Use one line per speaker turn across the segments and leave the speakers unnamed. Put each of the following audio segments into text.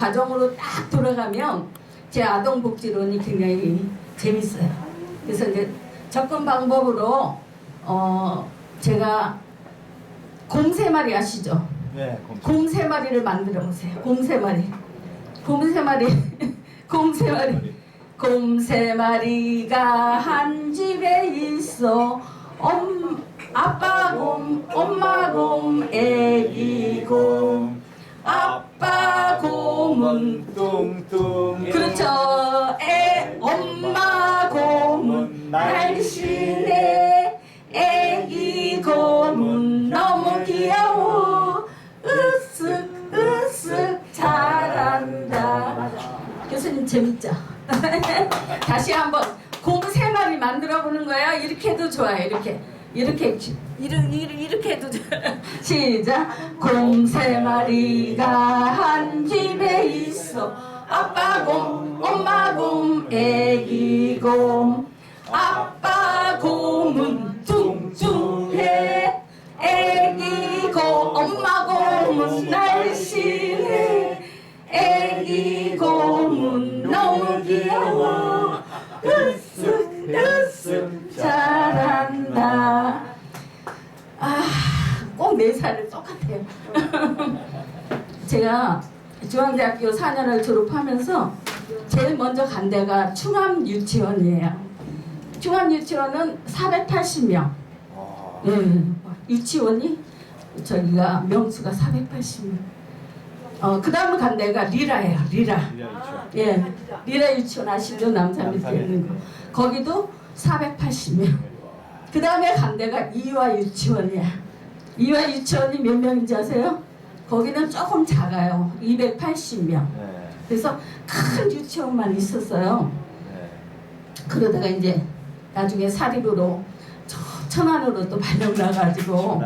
과정으로 딱 돌아가면 제 아동복지론이 굉장히 재밌어요. 그래서 이제 접근 방법으로 제가 곰 3마리 아시죠?
네,
곰 3마리를 만들어 보세요. 곰 3마리. 곰 3마리. 곰 3마리. 곰 3마리가 한 집에 있어. 아빠 곰, 엄마 곰, 애기 곰. 아빠 곰은
뚱뚱해.
그렇죠. 엄마 곰은 날씬해. 애기 곰은 너무 귀여워. 으쓱 으쓱 잘한다. 교수님 재밌죠? 다시 한번 곰 3마리 만들어 보는 거예요. 이렇게 해도 좋아요. 이렇게 해도 시작. 곰 3마리가 한 집에 있어. 아빠 곰, 엄마 곰, 애기 곰. 아빠 곰은 뚱뚱해. 애기 곰, 엄마 곰은 날씬해. 애기 곰은 너무 귀여워. 으쓱 으쓱 잘한다. 꼭 4살을 똑같아요. 제가 중앙대학교 4년을 졸업하면서 제일 먼저 간 데가 충암유치원이에요. 충암유치원은 480명. 유치원이 저기가 명수가 480명. 그 다음에 간 데가 리라예요. 리라. 예, 리라 유치원 아시죠? 남산 밑에 있는 거. 거기도 480명. 그 다음에 간 데가 이화 유치원이야. 이화 유치원이 몇 명인지 아세요? 거기는 조금 작아요. 280명. 그래서 큰 유치원만 있었어요. 그러다가 이제 나중에 사립으로 천안으로 또 발령 나가지고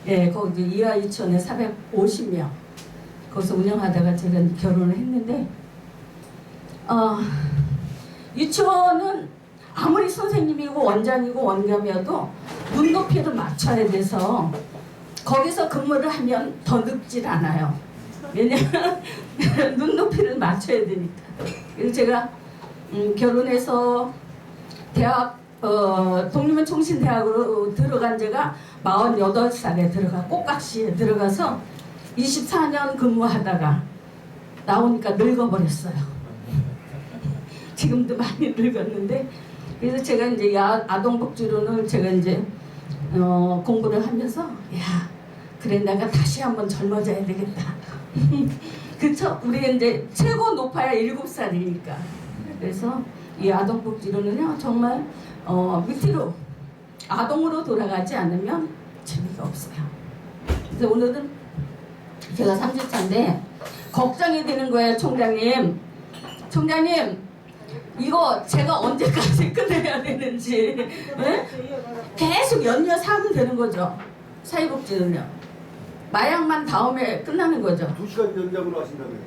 예, 거기 이화 유치원에 450명. 거기서 운영하다가 제가 결혼을 했는데 유치원은 아무리 선생님이고 원장이고 원감이어도 눈높이를 맞춰야 돼서 거기서 근무를 하면 더 늙질 않아요. 왜냐면 눈높이를 맞춰야 되니까. 그래서 제가 결혼해서 대학 독립문총신대학으로 들어간 제가 48살에 들어가 꼭각시에 들어가서 24년 근무하다가 나오니까 늙어버렸어요. 지금도 많이 늙었는데 그래서 제가 이제 아동복지론을 제가 이제 공부를 하면서 야 그래 내가 다시 한번 젊어져야 되겠다. 그쵸? 우리 이제 최고 높아야 7살이니까. 그래서 이 아동복지론은요 정말 밑으로 아동으로 돌아가지 않으면 재미가 없어요. 그래서 오늘은 제가 3주차인데 걱정이 되는 거예요. 총장님 이거 제가 언제까지 끝내야 되는지 네? 계속 연이어서 하면 되는 거죠. 사회복지는요 마약만 다음에 끝나는 거죠.
2시간 연장으로 하신다고요?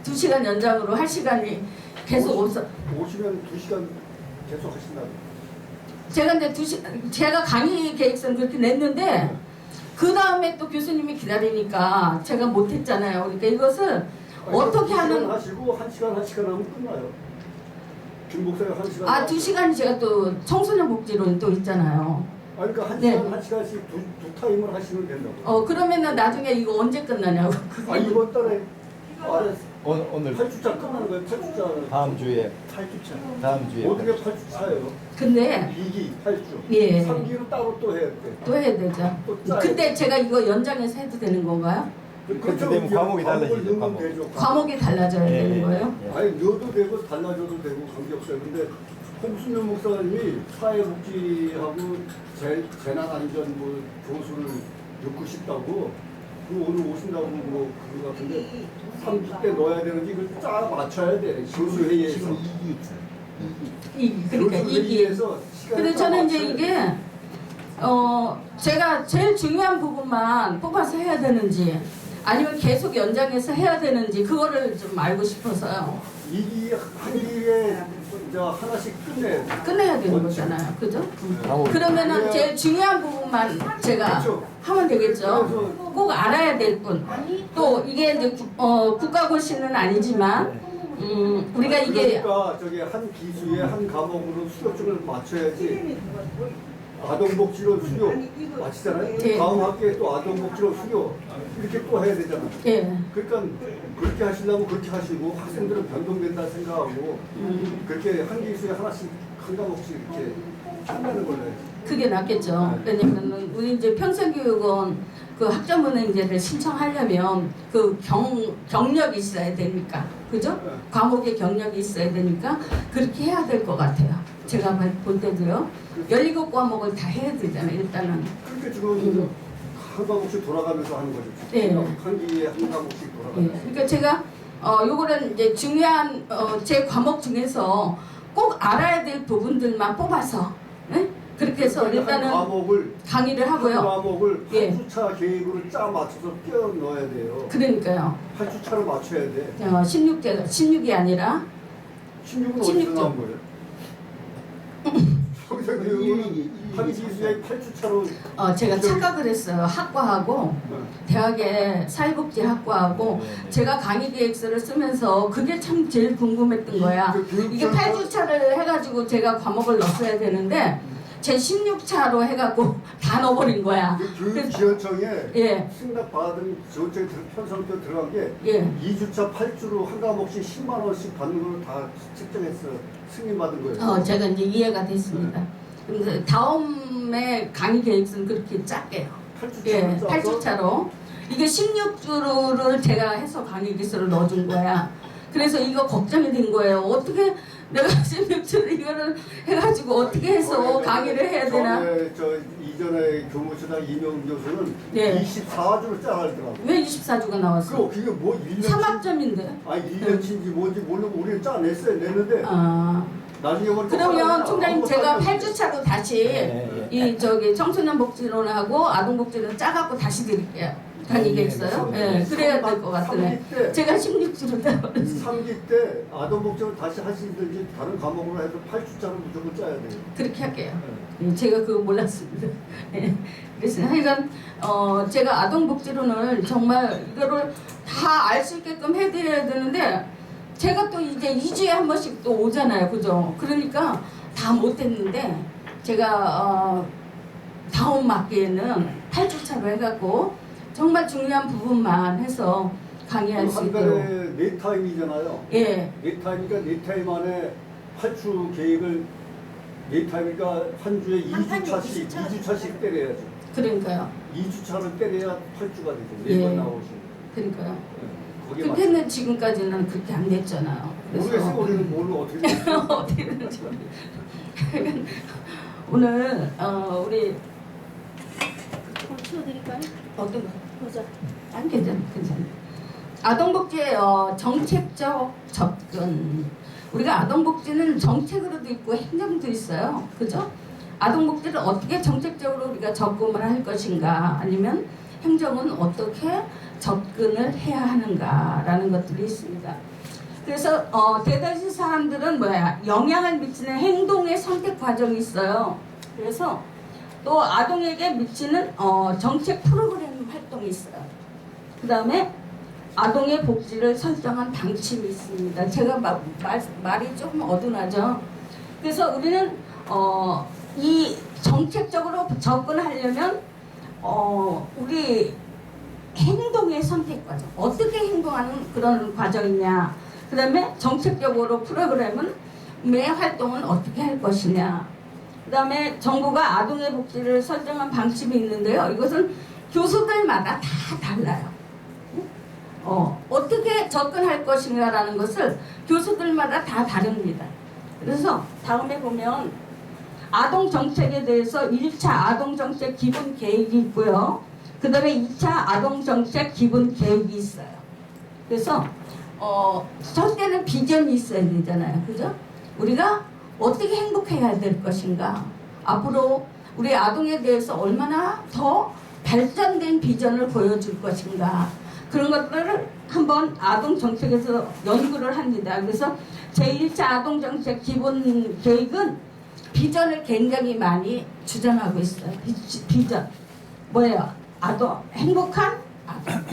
2시간 연장으로 할 시간이 계속 없어.
오시면 2시간 계속 하신다고요?
제가 근데 제가 강의 계획서는 그렇게 냈는데 그 다음에 또 교수님이 기다리니까 제가 못했잖아요. 그러니까 이것을 어떻게 하는
2시간 하시고 1시간 하면 끝나요. 김복사가 1시간
2시간이 제가 또 청소년 복지론 또 있잖아요.
그러니까 1시간
네.
1시간씩 두 타임을 하시면 된다고.
그러면은 나중에 이거 언제 끝나냐고.
이번 달에
오늘
8주차 끝나는 거예요. 8주차.
다음 주에
8주차.
다음 주에
어떻게 8주차예요?
근데
2기 8주.
예.
3기로 따로 또 해야 돼.
또 해야 되죠. 그때 제가 이거 연장해서 해도 되는 건가요?
그렇게 되면 과목이 달라지죠. 과목.
과목이 달라져야
예,
되는
예,
거예요?
예.
아니 넣어도 되고 달라져도 되고 관계없어요. 근데 홍순영 목사님이 사회복지하고 재난안전 뭐 교수를 듣고 싶다고 오늘 오신다고 뭐 그런 것 같은데 3주 때 넣어야 되는지 이걸 쫙 맞춰야 돼. 교수회의에서.
그러니까 이게. 근데 저는 이제 이게 제가 제일 중요한 부분만 뽑아서 해야 되는지 아니면 계속 연장해서 해야 되는지 그거를 좀 알고 싶어서요.
이 한기에 하나씩
끝내야 되는 거잖아요. 그죠? 그러면은 제일 중요한 부분만 제가
그렇죠.
하면 되겠죠. 꼭 알아야 될 분. 또 이게 이제 국가고시는 아니지만 우리가 이게
그러니까 저기 한 기수에 한 과목으로 수료증을 맞춰야지. 아동복지로 수료 마치잖아요.
예.
다음 학기에 또 아동복지로 수료 이렇게 또 해야 되잖아요.
예.
그러니까 그렇게 하시려면 그렇게 하시고 학생들은 변동된다 생각하고 그렇게 한 기수에 하나씩 한 과목씩 이렇게 끝내는 걸로 해야지.
그게 낫겠죠. 왜냐면은 우리 이제 평생교육원 그 학점은행제를 신청하려면 그 경력이 있어야 되니까, 그죠?
네.
과목의 경력이 있어야 되니까 그렇게 해야 될 것 같아요. 제가 볼 때도요. 17과목을 다 해야 되잖아요. 일단은.
그렇게 지금 한 과목씩 돌아가면서 하는 거죠.
네.
한 기에 한 과목씩
예.
돌아가면서.
그러니까 제가 요거는 이제 중요한 제 과목 중에서 꼭 알아야 될 부분들만 뽑아서 예? 그렇게 해서
한
일단은
과목을
강의를
한
하고요.
과목을
예.
8주차 계획으로 짜 맞춰서 끼워 넣어야 돼요.
그러니까요.
8주차로 맞춰야 돼.
16이 아니라
16은
16
어디서 나온 거예요? 평생교육은 한 기수에 8주차로
제가 착각을 했어요. 학과하고 대학의 사회복지학과하고 제가 강의 계획서를 쓰면서 그게 참 제일 궁금했던 거야. 이게 8주차를 해가지고 제가 과목을 넣었어야 되는데 제 16차로 해갖고 다 넣어버린 거야.
교육지원청에
예.
승낙 받은 지원청에 편성표 들어간 게
예.
2주차 8주로 한 과목씩 10만 원씩 받는 걸 다 책정했어. 승인받은 거예요.
제가 이제 이해가 됐습니다. 그래서 다음에 강의 계획서는 그렇게 짤게요.
8주차로
예,
짜서
8주차로. 이게 16주를 제가 해서 강의 기술을 넣어준 거야. 그래서 이거 걱정이 된 거예요. 어떻게 내가 16주를 이거를 해가지고 어떻게 해서 강의를 해야 되나?
이전에 교무처장 이명 교수는
네.
24주를 짜라더라고.
왜 24주가 나왔어?
그게 뭐 1년
3학점인데.
아니 1년치인지 뭔지 모르고 우리는 짜냈어요. 냈는데 나중에 보니까
그러면 총장님 제가
아무것도 안
8주차로 다시 이 청소년 복지론하고 아동 복지론 짜갖고 다시 드릴게요. 강의가 있어요. 예, 그래야 될 것 같으네. 제가 16주로 짜버렸어요.
3기 때 아동복지를 다시 하시든지 다른 과목으로 해서 8주차를 무조건 짜야 돼요.
그렇게 할게요. 예, 제가 그거 몰랐습니다. 예, 그래서 하여간 제가 아동복지론을 정말 이거를 다 알 수 있게끔 해드려야 되는데 제가 또 이제 2주에 한 번씩 또 오잖아요. 그죠? 그러니까 다 못했는데 제가 다음 학기에는 8주차로 해갖고 정말 중요한 부분만 해서 강의할 수
한
있도록.
달에 4타임이잖아요.
예.
4타임이니까 4타임 안에 8주 계획을 4타임이니까 한 주에 2주차씩 때려야죠.
그러니까요.
2주차를 때려야 8주가 되죠.
예.
4번 나오시면.
그러니까요.
거기에
근데 지금까지는 그렇게 안 됐잖아요.
모르겠어요. 우리는 뭘 어떻게 됐어요.
어떻게 되는지 모르겠어요. 오늘 우리
치워드릴까요?
어떤 거?
보자.
안 괜찮아. 아동복지의 정책적 접근. 우리가 아동복지는 정책으로도 있고 행정도 있어요. 그죠? 아동복지를 어떻게 정책적으로 우리가 접근을 할 것인가, 아니면 행정은 어떻게 접근을 해야 하는가라는 것들이 있습니다. 그래서 대다수 사람들은 영향을 미치는 행동의 선택 과정이 있어요. 그래서 또 아동에게 미치는 정책 프로그램 활동이 있어요. 그 다음에 아동의 복지를 설정한 방침이 있습니다. 제가 말이 조금 어둔하죠. 그래서 우리는 이 정책적으로 접근하려면 우리 행동의 선택 과정, 어떻게 행동하는 그런 과정이냐, 그 다음에 정책적으로 프로그램은 매 활동은 어떻게 할 것이냐, 그 다음에 정부가 아동의 복지를 설정한 방침이 있는데요. 이것은 교수들마다 다 달라요. 어떻게 접근할 것인가라는 것을 교수들마다 다 다릅니다. 그래서 다음에 보면 아동정책에 대해서 1차 아동정책 기본 계획이 있고요. 그 다음에 2차 아동정책 기본 계획이 있어요. 그래서 첫째는 비전이 있어야 되잖아요. 그죠? 우리가 어떻게 행복해야 될 것인가, 앞으로 우리 아동에 대해서 얼마나 더 발전된 비전을 보여줄 것인가, 그런 것들을 한번 아동정책에서 연구를 합니다. 그래서 제1차 아동정책 기본 계획은 비전을 굉장히 많이 주장하고 있어요. 비전. 뭐예요? 행복한 아동.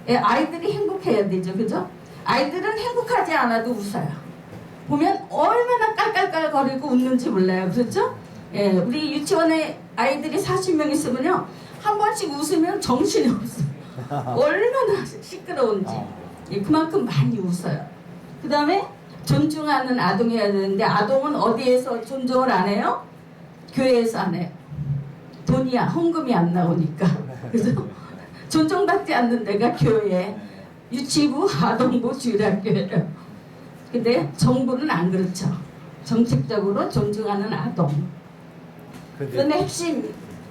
예, 아이들이 행복해야 되죠. 그죠? 아이들은 행복하지 않아도 웃어요. 보면 얼마나 깔깔깔거리고 웃는지 몰라요. 그렇죠? 예, 우리 유치원에 아이들이 40명 있으면요. 한 번씩 웃으면 정신이 없어요. 얼마나 시끄러운지. 예, 그만큼 많이 웃어요. 그 다음에 존중하는 아동이어야 되는데 아동은 어디에서 존중을 안 해요? 교회에서 안 해요. 돈이야 헌금이 안 나오니까. 그죠? 존중받지 않는 데가 교회, 유치부, 아동부, 주일학교예요. 근데 정부는 안 그렇죠. 정책적으로 존중하는 아동. 그런데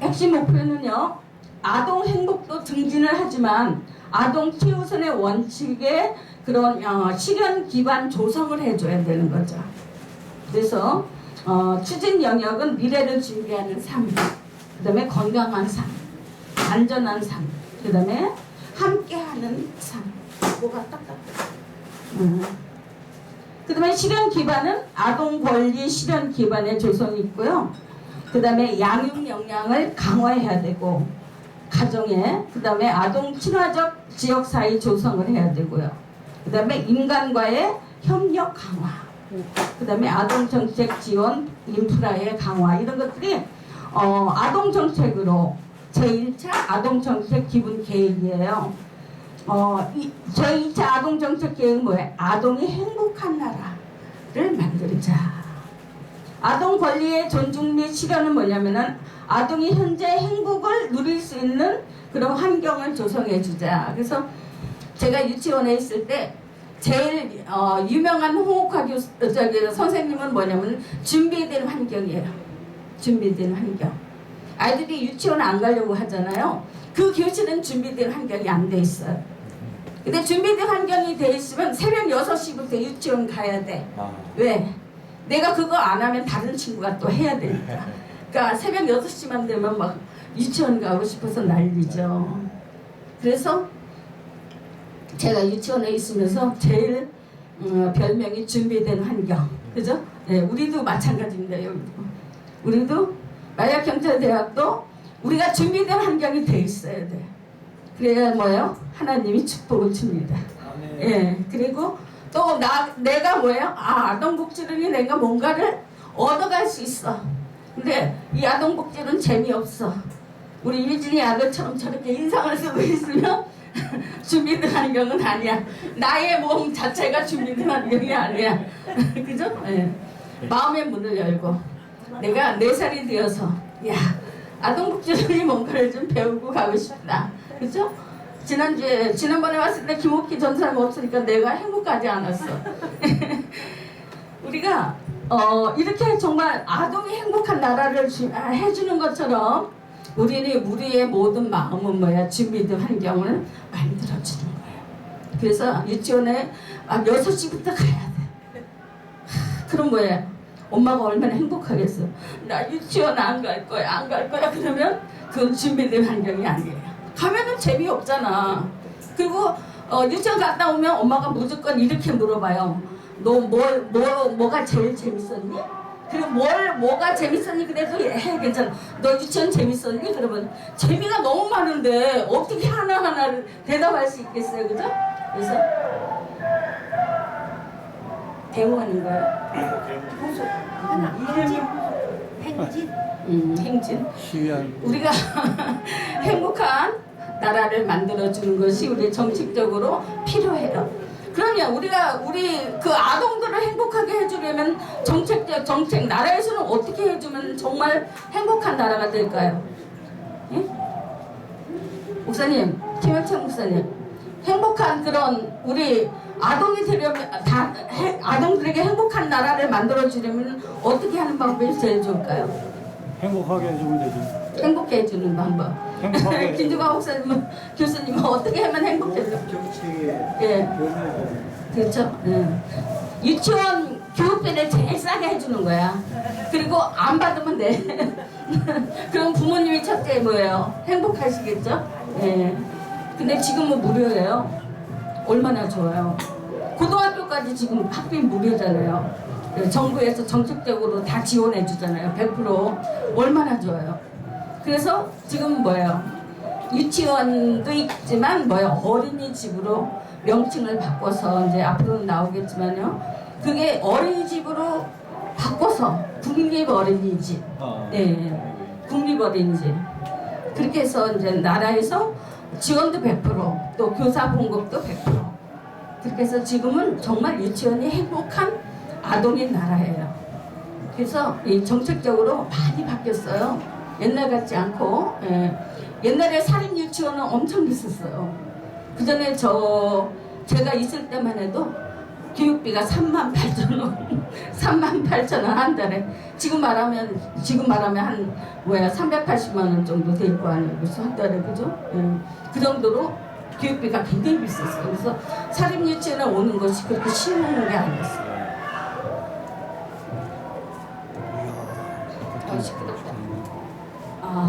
핵심 목표는요. 아동 행복도 증진을 하지만 아동 최우선의 원칙에 그런 실현 기반 조성을 해줘야 되는 거죠. 그래서 추진 영역은 미래를 준비하는 삶, 그 다음에 건강한 삶, 안전한 삶, 그 다음에 함께하는 삶. 뭐가 딱딱해. 그 다음에 실현 기반은 아동 권리 실현 기반의 조성이 있고요. 그 다음에 양육 역량을 강화해야 되고 가정에 그 다음에 아동 친화적 지역사회 조성을 해야 되고요. 그 다음에 인간과의 협력 강화, 그 다음에 아동정책 지원 인프라의 강화 이런 것들이 아동정책으로 제1차 아동정책 기본 계획이에요. 제2차 아동정책 계획은 뭐예요? 아동이 행복한 나라를 만들자. 아동 권리의 존중 및 실현은 뭐냐면은 아동이 현재 행복을 누릴 수 있는 그런 환경을 조성해 주자. 그래서 제가 유치원에 있을 때 제일 유명한 홍옥화 선생님은 뭐냐면 준비된 환경이에요. 준비된 환경. 아이들이 유치원 안 가려고 하잖아요. 그 교실은 준비된 환경이 안 돼 있어요. 근데 준비된 환경이 돼 있으면 새벽 6시부터 유치원 가야 돼. 왜? 내가 그거 안 하면 다른 친구가 또 해야 되니까. 그러니까 새벽 6시만 되면 막 유치원 가고 싶어서 난리죠. 그래서 제가 유치원에 있으면서 제일 별명이 준비된 환경. 그죠? 네, 우리도 마찬가지입니다. 여기도. 우리도 마약경찰대학도 우리가 준비된 환경이 돼 있어야 돼. 그래야 뭐예요? 하나님이 축복을 줍니다. 예. 그리고 또 내가 뭐예요? 아동복지론이 내가 뭔가를 얻어갈 수 있어. 근데 이 아동복지론 재미없어. 우리 유진이 아들처럼 저렇게 인상을 쓰고 있으면 준비된 환경은 아니야. 나의 몸 자체가 준비된 환경이 아니야. 그죠? 예. 마음의 문을 열고 내가 4살이 되어서 야 아동복지론이 뭔가를 좀 배우고 가고 싶다. 그죠? 지난번에 왔을 때 김옥희 전사가 없으니까 내가 행복하지 않았어. 우리가 이렇게 정말 아동이 행복한 나라를 해주는 것처럼 우리의 모든 마음은 뭐야? 준비된 환경을 만들어주는 거예요. 그래서 유치원에 6시부터 가야 돼. 그럼 뭐야? 엄마가 얼마나 행복하겠어. 나 유치원 안 갈 거야 그러면 그건 준비된 환경이 아니에요. 가면은 재미없잖아. 그리고 유치원 갔다 오면 엄마가 무조건 이렇게 물어봐요. 너 뭐가 제일 재밌었니? 그리고 뭐가 재밌었니? 그래도 괜찮아. 너 유치원 재밌었니? 그러면 재미가 너무 많은데 어떻게 하나하나를 대답할 수 있겠어요, 그죠? 그래서 대우하는 거예요.
행진.
행진.
시위한
우리가 행복한 나라를 만들어주는 것이 우리 정책적으로 필요해요. 그러면 우리 그 아동들을 행복하게 해주려면 정책 나라에서는 어떻게 해주면 정말 행복한 나라가 될까요? 예? 목사님, 김영창 목사님, 행복한 그런 우리 아동이 되려면 아동들에게 행복한 나라를 만들어주려면 어떻게 하는 방법이 제일 좋을까요?
행복하게 해주면 되죠.
행복해 해주는 방법.
행복하게.
김주광 목사님은 교수님은 어떻게 하면 행복해져? 예. 그렇죠. 예. 유치원 교육비를 제일 싸게 해주는 거야. 그리고 안 받으면 돼. 그럼 부모님이 첫째 뭐예요? 행복하시겠죠? 예. 근데 지금은 무료예요. 얼마나 좋아요. 고등학교까지 지금 학비 무료잖아요. 정부에서 정책적으로 다 지원해 주잖아요. 100% 얼마나 좋아요. 그래서 지금 뭐예요? 유치원도 있지만 뭐예요? 어린이집으로 명칭을 바꿔서 이제 앞으로 나오겠지만요. 그게 어린이집으로 바꿔서 국립 어린이집, 네, 국립 어린이집 그렇게 해서 이제 나라에서 지원도 100%, 또 교사 봉급도 100%. 그렇게 해서 지금은 정말 유치원이 행복한 아동의 나라예요. 그래서 이 정책적으로 많이 바뀌었어요. 옛날 같지 않고, 예. 옛날에 사립 유치원은 엄청 비쌌어요. 그 전에 제가 있을 때만 해도 교육비가 38,000원, 38,000원 한 달에. 지금 말하면 한 380만 원 정도 될 거 아니에요. 그래서 한 달에 그죠? 예. 그 정도로 교육비가 굉장히 비쌌어요. 그래서 사립 유치원에 오는 것이 그렇게 쉬운 게 아니었어요.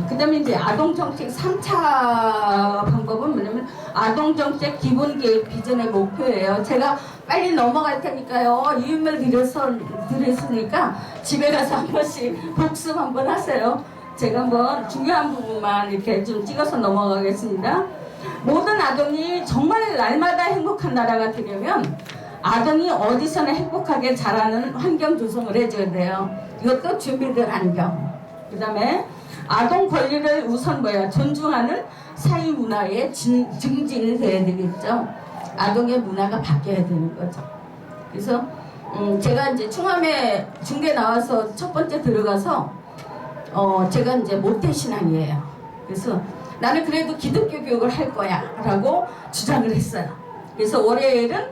그다음에 이제 아동정책 3차 방법은 뭐냐면 아동정책 기본계획 비전의 목표예요. 제가 빨리 넘어갈 테니까요. 이음을 드렸으니까 집에 가서 한 번씩 복습 한번 하세요. 제가 한번 중요한 부분만 이렇게 좀 찍어서 넘어가겠습니다. 모든 아동이 정말 날마다 행복한 나라가 되려면 아동이 어디서나 행복하게 자라는 환경 조성을 해줘야 돼요. 이것도 준비될 환경. 그 다음에 아동 권리를 우선 존중하는 사회 문화의 증진이 돼야 되겠죠. 아동의 문화가 바뀌어야 되는 거죠. 그래서 제가 이제 충암에 중대 나와서 첫 번째 들어가서 제가 이제 모태신앙이에요. 그래서 나는 그래도 기독교 교육을 할 거야 라고 주장을 했어요. 그래서 월요일은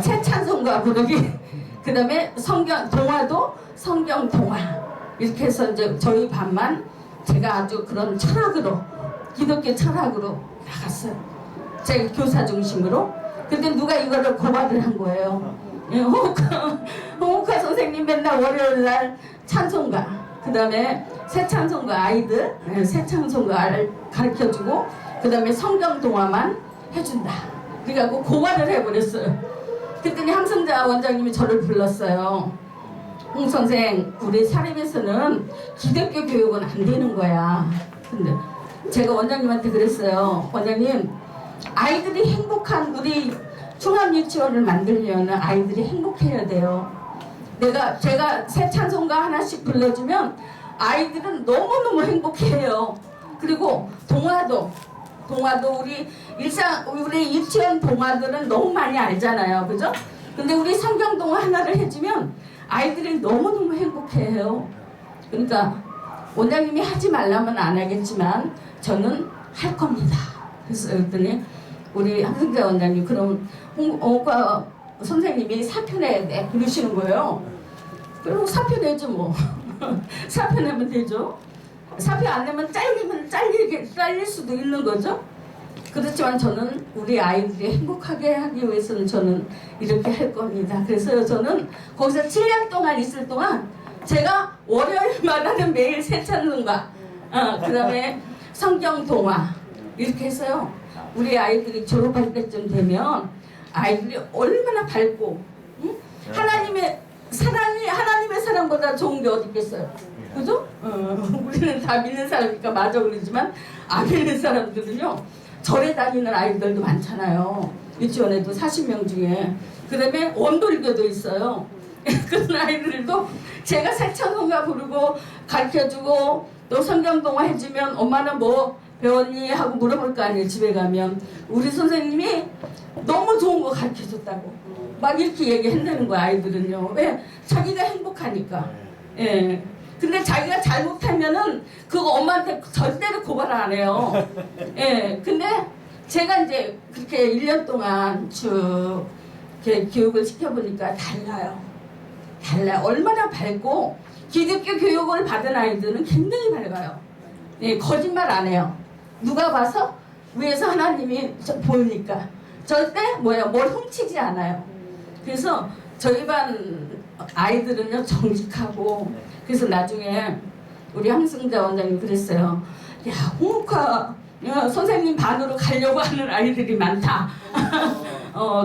새 찬송가 부르기, 그 다음에 동화도 성경 동화, 이렇게 해서 이제 저희 반만 제가 아주 그런 철학으로, 기독교 철학으로 나갔어요. 제가 교사 중심으로. 근데 누가 이거를 고발을 한 거예요. 홍옥화 선생님 맨날 월요일 날 찬송가, 그 다음에 새 찬송가 아이들, 새 찬송가를 가르쳐주고, 그 다음에 성경 동화만 해준다. 그래갖고 고발을 해버렸어요. 그랬더니 함성자 원장님이 저를 불렀어요. 홍 선생, 우리 사립에서는 기독교 교육은 안 되는 거야. 근데 제가 원장님한테 그랬어요. 원장님, 아이들이 행복한 우리 충암유치원을 만들려면 아이들이 행복해야 돼요. 제가 새 찬송가 하나씩 불러주면 아이들은 너무너무 행복해요. 그리고 동화도 우리 유치원 동화들은 너무 많이 알잖아요. 그죠? 근데 우리 성경 동화 하나를 해주면 아이들이 너무너무 행복해해요. 그러니까 원장님이 하지 말라면 안 하겠지만 저는 할 겁니다. 그래서 그랬더니 우리 함성자 원장님, 그럼 홍옥화 선생님이 사표 내야 돼 그러시는 거예요. 그리고 사표 내죠 뭐. 사표 내면 되죠. 사표 안 내면 잘릴 수도 있는 거죠. 그렇지만 저는 우리 아이들이 행복하게 하기 위해서는 저는 이렇게 할 겁니다. 그래서 저는 거기서 7년 동안 있을 동안 제가 월요일마다는 매일 새 찬송가, 그 다음에 성경 동화 이렇게 해서요. 우리 아이들이 졸업할 때쯤 되면 아이들이 얼마나 밝고, 응? 하나님의 사랑보다 좋은 게 어디 있겠어요? 그죠? 우리는 다 믿는 사람이니까 맞아 그러지만 안 믿는 사람들은요, 절에 다니는 아이들도 많잖아요. 유치원에도 40명 중에. 그 다음에 원돌이교도 있어요. 그런 아이들도 제가 새 찬송가 부르고 가르쳐주고 또 성경동화 해주면 엄마는 뭐 배웠니? 하고 물어볼 거 아니에요. 집에 가면 우리 선생님이 너무 좋은 거 가르쳐줬다고 막 이렇게 얘기한다는 거야. 아이들은요. 왜? 자기가 행복하니까. 예. 근데 자기가 잘못하면은 그거 엄마한테 절대로 고발 안 해요. 예. 근데 제가 이제 그렇게 1년 동안 쭉 이렇게 교육을 시켜보니까 달라요. 얼마나 밝고, 기독교 교육을 받은 아이들은 굉장히 밝아요. 예, 거짓말 안 해요. 누가 봐서 위에서 하나님이 보이니까 절대 뭘 훔치지 않아요. 그래서 저희 반 아이들은요 정직하고, 그래서 나중에 우리 함승자 원장님 그랬어요. 야, 홍옥화 선생님 반으로 가려고 하는 아이들이 많다.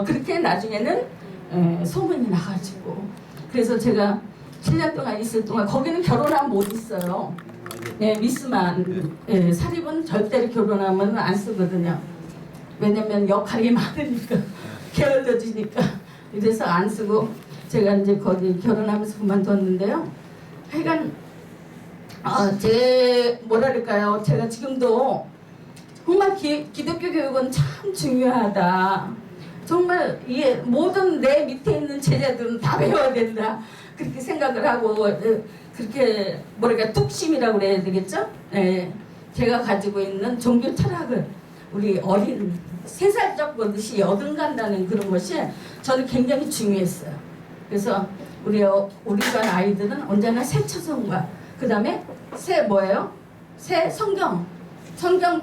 그렇게 나중에는 소문이 나가지고 그래서 제가 7년 동안 있을 동안 거기는 결혼하면 못 있어요. 미스만 사립은 절대로 결혼하면 안 쓰거든요. 왜냐면 역할이 많으니까 게을러지니까 그래서 안 쓰고 제가 이제 거기 결혼하면서 그만뒀는데요. 하여간 제 뭐랄까요, 제가 지금도 정말 기독교 교육은 참 중요하다. 정말 이 모든 내 밑에 있는 제자들은 다 배워야 된다. 그렇게 생각을 하고 그렇게 뭐랄까 뚝심이라고 그래야 되겠죠? 네, 제가 가지고 있는 종교 철학을 우리 어린 3살적 버릇이 여든간다는 그런 것이 저는 굉장히 중요했어요. 그래서 우리 반 아이들은 언제나 새 초성과 그 다음에 새 뭐예요? 새 성경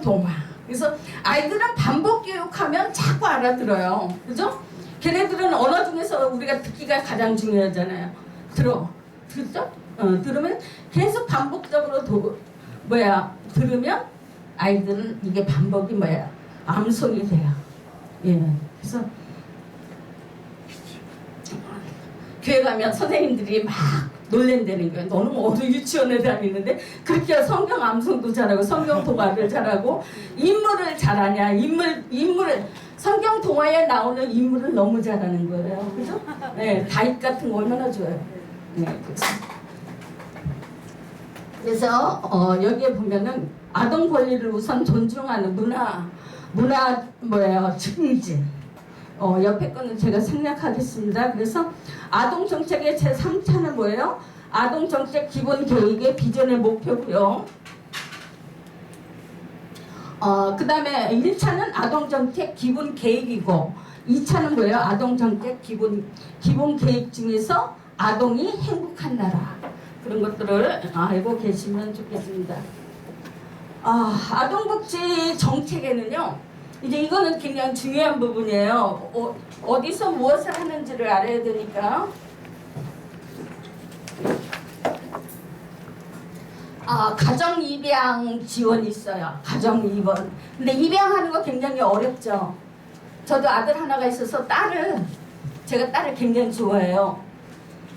동화. 그래서 아이들은 반복 교육하면 자꾸 알아들어요. 그죠? 걔네들은 언어 중에서 우리가 듣기가 가장 중요하잖아요. 듣죠? 들으면 계속 반복적으로 들으면 아이들은 이게 반복이 암송이 돼요. 그래서 교회 가면 선생님들이 막 놀랜다는 거예요. 너는 어느 유치원에 다니는데 그렇게 성경 암송도 잘하고 성경 동화를 잘하고 인물을 잘하냐. 인물을 성경 동화에 나오는 인물을 너무 잘하는 거예요. 그죠? 다윗 같은 거 얼마나 좋아요. 그래서 여기에 보면은 아동 권리를 우선 존중하는 문화 증진. 옆에 거는 제가 생략하겠습니다. 그래서 아동 정책의 제 3차는 뭐예요? 아동 정책 기본 계획의 비전의 목표고요. 그 다음에 1차는 아동 정책 기본 계획이고 2차는 뭐예요? 아동 정책 기본 계획 중에서 아동이 행복한 나라. 그런 것들을 알고 계시면 좋겠습니다. 아동복지 정책에는요. 이제 이거는 굉장히 중요한 부분이에요. 어디서 무엇을 하는지를 알아야 되니까. 가정 입양 지원이 있어요. 가정 입원. 근데 입양하는 거 굉장히 어렵죠. 저도 아들 하나가 있어서 제가 딸을 굉장히 좋아해요.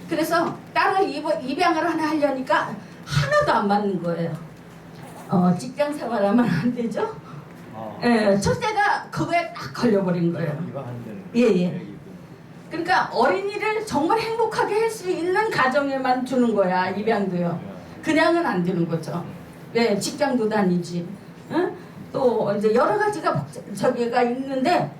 그래서 딸을 입양을 하려니까 하나도 안 맞는 거예요. 직장 생활하면 안 되죠. 첫째가 그거에 딱 걸려버린 거예요. 그러니까 어린이를 정말 행복하게 할 수 있는 가정에만 주는 거야. 입양도요. 그냥은 안 되는 거죠. 직장도 다니지. 또 이제 여러 가지가 저기가 있는데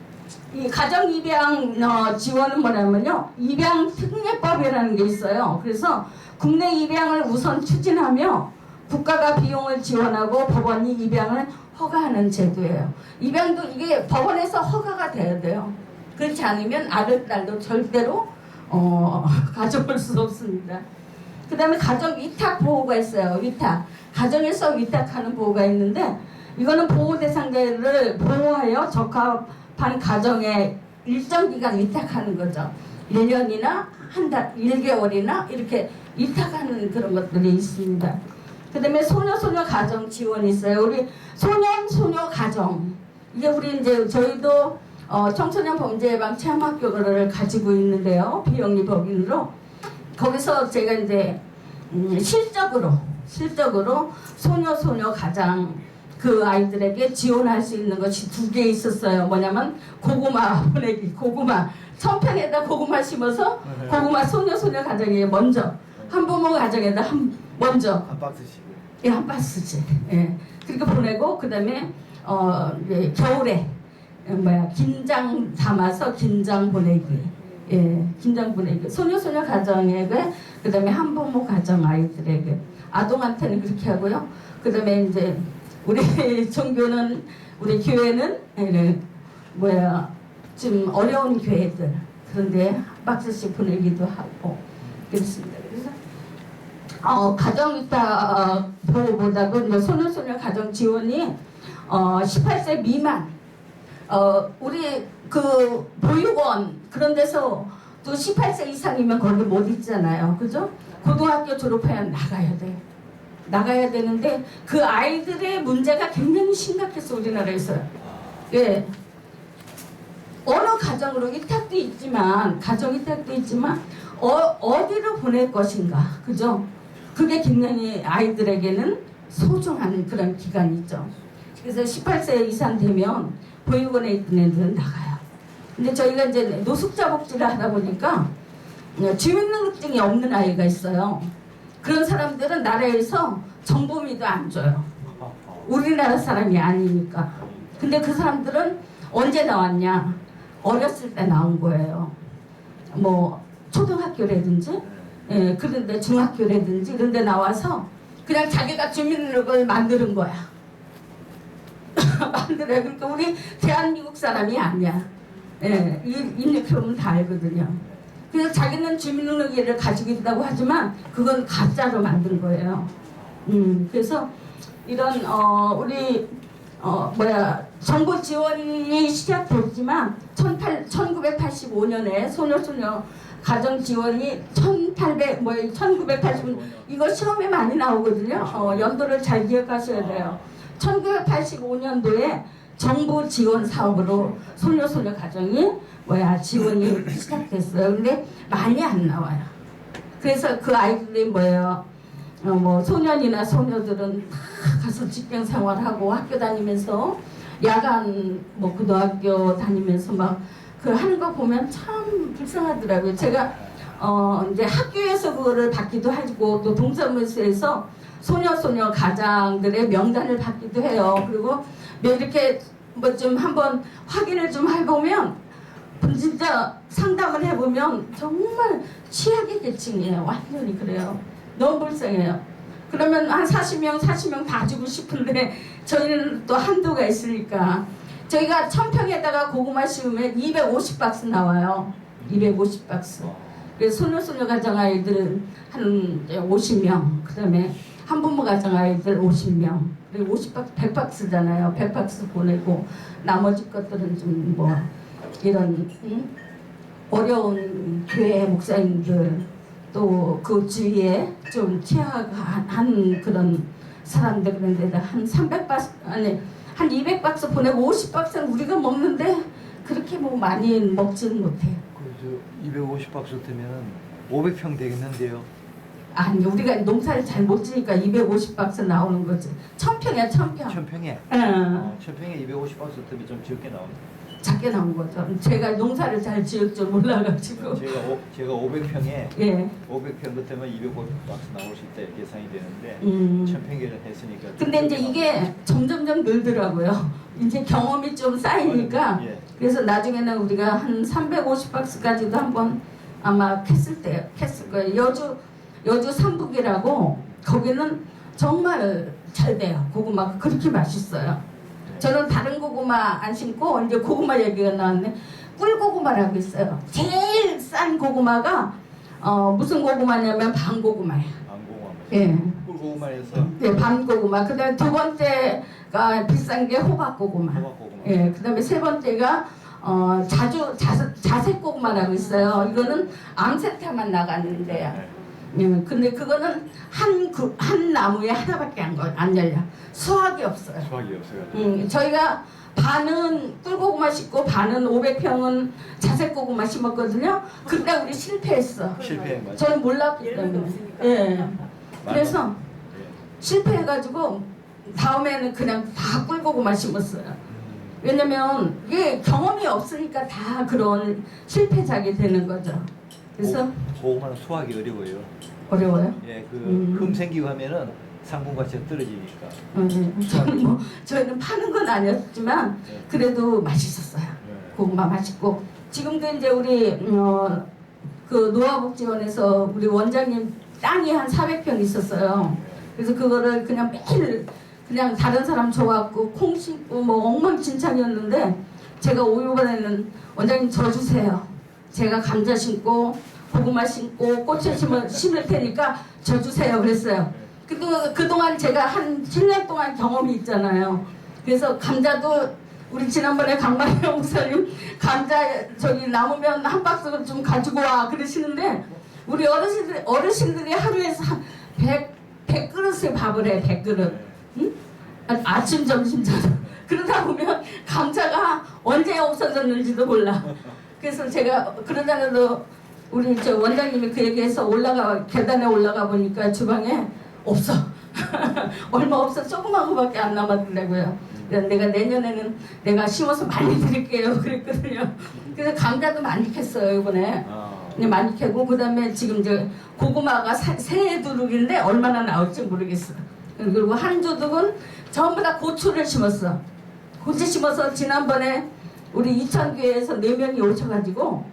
이 가정 입양 지원은 뭐냐면요. 입양 특례법이라는 게 있어요. 그래서 국내 입양을 우선 추진하며 국가가 비용을 지원하고 법원이 입양을 허가하는 제도예요. 입양도 이게 법원에서 허가가 돼야 돼요. 그렇지 않으면 아들, 딸도 절대로 가져올 수 없습니다. 그 다음에 가정 위탁 보호가 있어요. 가정에서 위탁하는 보호가 있는데 이거는 보호 대상자를 보호하여 적합한 가정에 일정 기간 위탁하는 거죠. 1년이나 한 달, 1개월이나 이렇게 위탁하는 그런 것들이 있습니다. 그 다음에 소녀 가정 지원이 있어요. 우리 소녀 가정. 이게 우리 이제 저희도 청소년 범죄 예방 체험학교를 가지고 있는데요. 비영리 법인으로. 거기서 제가 이제 실적으로 소녀 가장 그 아이들에게 지원할 수 있는 것이 2개 있었어요. 뭐냐면 고구마 보내기, 천평에다 고구마 심어서 고구마 소녀 가정에 먼저 한부모 가정에다 먼저
한 박스씩.
한 박스지. 그렇게 보내고 그다음에 겨울에 긴장 담아서 긴장 보내기. 긴장 보내기. 소녀 가정에게 그다음에 한부모 가정 아이들에게 아동한테는 그렇게 하고요. 그다음에 이제 우리 종교는 우리 교회는 좀 어려운 교회들 그런데 한 박스씩 보내기도 하고 그렇습니다. 그래서 가정 위탁 보호보다도 소녀 가정 지원이 18세 미만 우리 그 보육원 그런 데서 또 18세 이상이면 거기 못 있잖아요. 그죠? 고등학교 졸업하면 나가야 돼. 나가야 되는데 그 아이들의 문제가 굉장히 심각해서 우리나라에서요. 예. 어느 가정으로 위탁도 있지만 가정 위탁도 있지만 어디로 보낼 것인가, 그죠? 그게 굉장히 아이들에게는 소중한 그런 기간이죠. 그래서 18세 이상 되면 보육원에 있던 애들은 나가요. 근데 저희가 이제 노숙자 복지를 하다 보니까 주민등록증이 없는 아이가 있어요. 그런 사람들은 나라에서 정보미도 안 줘요. 우리나라 사람이 아니니까. 근데 그 사람들은 언제 나왔냐? 어렸을 때 나온 거예요. 뭐 초등학교라든지, 예, 그런데 중학교라든지 이런 데 나와서 그냥 자기가 주민등록을 만드는 거야. 만들어요. 그러니까 우리 대한민국 사람이 아니야. 예, 입력해보면 다 알거든요. 그래서 자기는 주민등록을 가지고 있다고 하지만 그건 가짜로 만든 거예요. 그래서 이런 우리 정부 지원이 시작됐지만 1985년에 소녀 가정 지원이 1985 이거 시험에 많이 나오거든요. 연도를 잘 기억하셔야 돼요. 1985년도에 정부 지원 사업으로 소녀 가정이 지원이 시작됐어요. 근데 많이 안 나와요. 그래서 그 아이들이 소년이나 소녀들은 다 가서 직장 생활하고 학교 다니면서 야간 고등학교 다니면서 막 그 하는 거 보면 참 불쌍하더라고요. 제가 이제 학교에서 그거를 받기도 하고 또 동사무소에서 소녀 가장들의 명단을 받기도 해요. 그리고 이렇게 좀 한번 확인을 좀 해보면 진짜 상담을 해보면 정말 취약의 계층이에요. 완전히 그래요. 너무 불쌍해요. 그러면 한 40명 다 주고 싶은데 저희는 또 한도가 있으니까 저희가 1000평에다가 고구마 심으면 250박스 나와요. 250박스. 그래서 소녀 가정 아이들은 한 50명, 그 다음에 한부모 가정 아이들 50명, 그리고 100박스잖아요. 100박스 보내고 나머지 것들은 좀 이런 어려운 교회 목사님들 또 그 주위에 좀 취약한 그런 사람들 그런 데다 한 300박스 아니 한 200박스 보내고 50박스는 우리가 먹는데 그렇게 많이 먹지는 못해요.
그래서 250박스 되면 500평 되겠는데요.
아니 우리가 농사를 잘 못 지니까 250박스 나오는 거지. 1000평이야 1000평.
1000평에?
응.
1000평에 250박스 되면 좀 적게 나옵니다.
작게 나온 거죠. 제가 농사를 잘 지을 줄 몰라가지고.
제가 500평에
예.
500평 같으면 250박스 나올 수 있다 이렇게 예상이 되는데 1000평을 했으니까.
근데 이제 이게 점점점 늘더라고요. 이제 경험이 좀 쌓이니까.
예.
그래서 나중에는 우리가 한 350박스까지도 한번 아마 캤을 거예요. 여주 삼북이라고 거기는 정말 잘 돼요. 고구마가 그렇게 맛있어요. 저는 다른 고구마 안 심고 이제 고구마 얘기가 나왔네. 꿀고구마라고 있어요. 제일 싼 고구마가 무슨 고구마냐면 밤고구마예요.
밤고구마.
예.
꿀고구마에서.
네, 밤고구마. 그다음에 두 번째가 비싼 게 호박고구마.
호박고구마.
예. 그다음에 세 번째가 자색고구마라고 있어요. 이거는 암세타만 나갔는데요. 예. 근데 그거는 한 나무에 하나밖에 안 열려. 수확이 없어요.
수확이 없어요.
저희가 반은 꿀고구마 심고 반은 500평은 자색고구마 심었거든요. 그때 우리 실패했어.
실패한 거죠.
저는 몰랐기 때문에. 예. 그래서 실패해가지고 다음에는 그냥 다 꿀고구마 심었어요. 왜냐면 이게 경험이 없으니까 다 그런 실패작이 되는 거죠. 그래서
고구마는 수확이 어려워요.
어려워요.
예, 흠 생기고 하면은 상품 가치가 떨어지니까.
저희는 파는 건 아니었지만 그래도 맛있었어요. 고구마 맛있고 지금도 이제 우리 그 노화복지원에서 우리 원장님 땅이 한 400평 있었어요. 그래서 그거를 그냥 매일 그냥 다른 사람 줘갖고 콩 심고 엉망진창이었는데 제가 5일간에는 원장님 저 주세요. 제가 감자 심고 고구마 심고 꽃을 심을 테니까 저 주세요 그랬어요. 그동안 제가 한 7년 동안 경험이 있잖아요. 그래서 감자도 우리 지난번에 강만영 목사님 감자 남으면 한 박스 좀 가지고 와 그러시는데 우리 어르신들이 하루에 100 100그릇에 밥을 해. 100그릇. 응? 아침 점심 저녁. 그러다 보면 감자가 언제 없어졌는지도 몰라. 그래서 제가 그러다가도 우리 저 원장님이 그 얘기해서 계단에 올라가 보니까 주방에 없어. 얼마 없어. 조그만 거밖에 안 남았더라고요. 그래서 내가 내년에는 내가 심어서 많이 드릴게요. 그랬거든요. 그래서 감자도 많이 캤어요 이번에. 근데 많이 캐고 그다음에 지금 이제 고구마가 새 두둑인데 얼마나 나올지 모르겠어. 그리고 한 두둑은 전부 다 고추를 심었어. 고추 심어서 지난번에 우리 이천교회에서 4명이 오셔가지고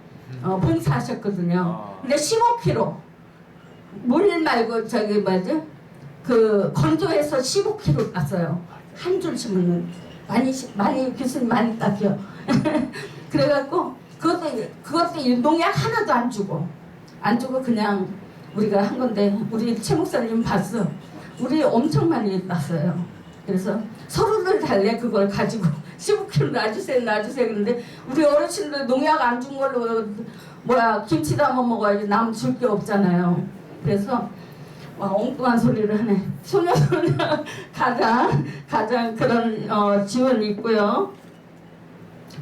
봉사하셨거든요. 근데 15kg 물 말고 저기 뭐지 그 건조해서 15kg 땄어요. 한 줄 심으면 많이 교수님 많이 땄죠. 그래갖고 그것도 농약 하나도 안 주고 그냥 우리가 한 건데 우리 최 목사님 봤어. 우리 엄청 많이 땄어요. 그래서 서로들 달래 그걸 가지고 15kg 놔주세요 그런데 우리 어르신들 농약 안 준 걸로 김치 담아 먹어야지 남 줄 게 없잖아요. 그래서 엉뚱한 소리를 하네. 소녀소녀 가장 그런 지원이 있고요.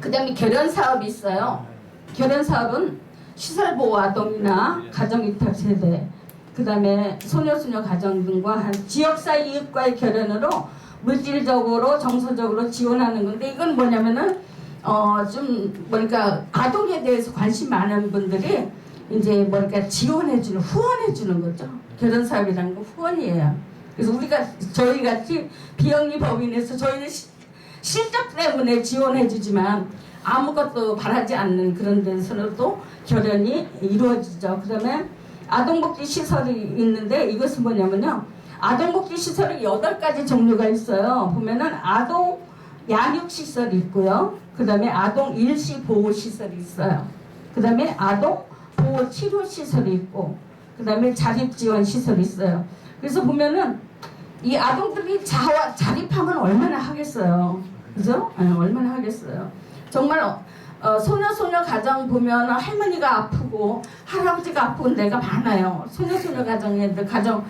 그 다음에 결연 사업이 있어요. 결연 사업은 시설보호 아동이나 가정위탁 세대, 그 다음에 소녀소녀 가정 등과 한 지역사 이웃과의 결연으로 물질적으로 정서적으로 지원하는 건데 이건 뭐냐면은 아동에 대해서 관심 많은 분들이 이제 지원해주는 후원해주는 거죠. 결연 사업이라는 거 후원이에요. 그래서 저희 같이 비영리 법인에서 저희는 실적 때문에 지원해주지만 아무것도 바라지 않는 그런 데서도 결연이 이루어지죠. 그 다음에 아동복지 시설이 있는데 이것은 뭐냐면요. 아동복지 시설이 8가지 종류가 있어요. 보면은 아동 양육시설이 있고요. 그 다음에 아동 일시보호시설이 있어요. 그 다음에 아동 보호치료시설이 있고 그 다음에 자립지원시설이 있어요. 그래서 보면은 이 아동들이 자립하면 얼마나 하겠어요. 그죠? 네, 얼마나 하겠어요. 정말 소녀소녀 가정 보면 할머니가 아프고 할아버지가 아픈 데가 많아요. 소녀소녀 가정에 가정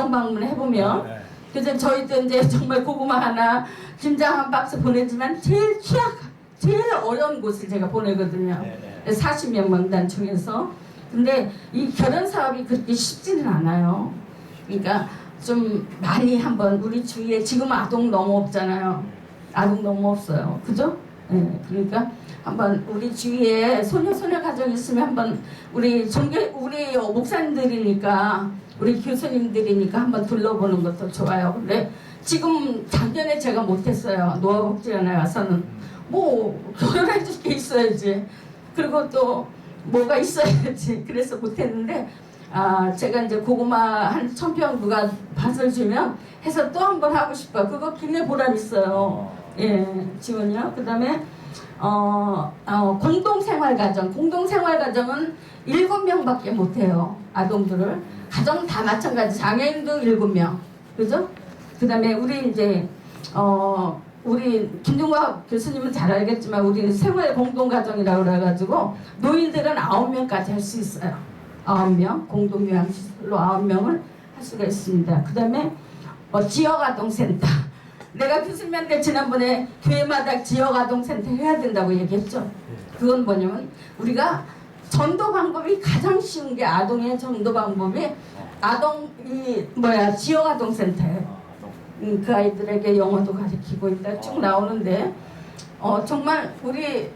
방문 해보면. 그래서 저희도 이제 정말 고구마 하나, 김장 한 박스 보내지만 제일 어려운 곳을 제가 보내거든요. 40명 명단 중에서. 근데 이 결연 사업이 그렇게 쉽지는 않아요. 그러니까 좀 많이 한번 우리 주위에 지금 아동 너무 없잖아요. 아동 너무 없어요. 그죠? 네, 그러니까 한번 우리 주위에 소녀소녀 가정 있으면 한번 우리 목사님들이니까 우리 교수님들이니까 한번 둘러보는 것도 좋아요. 근데 지금 작년에 제가 못했어요. 노화복지원에 와서는 결혼해 줄 게 있어야지. 그리고 또 뭐가 있어야지. 그래서 못했는데 제가 이제 고구마 한 1000평 누가 밭을 주면 해서 또 한 번 하고 싶어요. 그거 굉장히 보람 있어요. 예, 지원이요. 그 다음에 공동생활가정은 7명밖에 못해요. 아동들을. 가정 다 마찬가지. 장애인도 7명. 그죠? 그 다음에 우리 이제 우리 김종화 교수님은 잘 알겠지만 우리는 생활 공동가정이라고 그래가지고 노인들은 9명까지 할 수 있어요. 9명 공동요양시설로 9명을 할 수가 있습니다. 그 다음에 지역아동센터. 내가 교수님한테 지난번에 교회마다 지역아동센터 해야 된다고 얘기했죠. 그건 뭐냐면 우리가 전도 방법이 가장 쉬운 게 아동의 전도 방법이 지역아동센터예요. 그 아이들에게 영어도 가르치고 있다 쭉 나오는데 정말 우리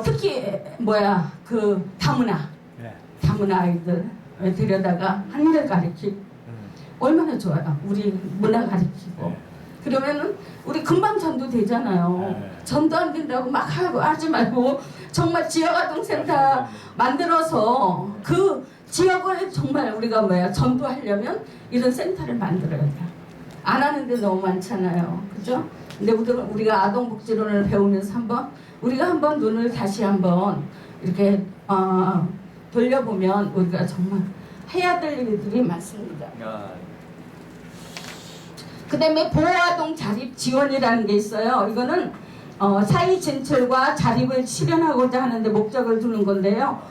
특히 그 다문화 아이들 데려다가 한글 가르치고 얼마나 좋아요. 우리 문화 가르치고 그러면은 우리 금방 전도 되잖아요. 전도 안 된다고 막 하지 말고 정말 지역아동센터 만들어서 그 지역을 정말 우리가 전도하려면 이런 센터를 만들어야 돼요. 안 하는데 너무 많잖아요. 그죠? 근데 우리가 아동복지론을 배우면서 우리가 한번 눈을 다시 한번 이렇게 돌려보면 우리가 정말 해야 될 일들이 많습니다. 그 다음에 보호아동 자립 지원이라는 게 있어요. 이거는 사회 진출과 자립을 실현하고자 하는데 목적을 두는 건데요.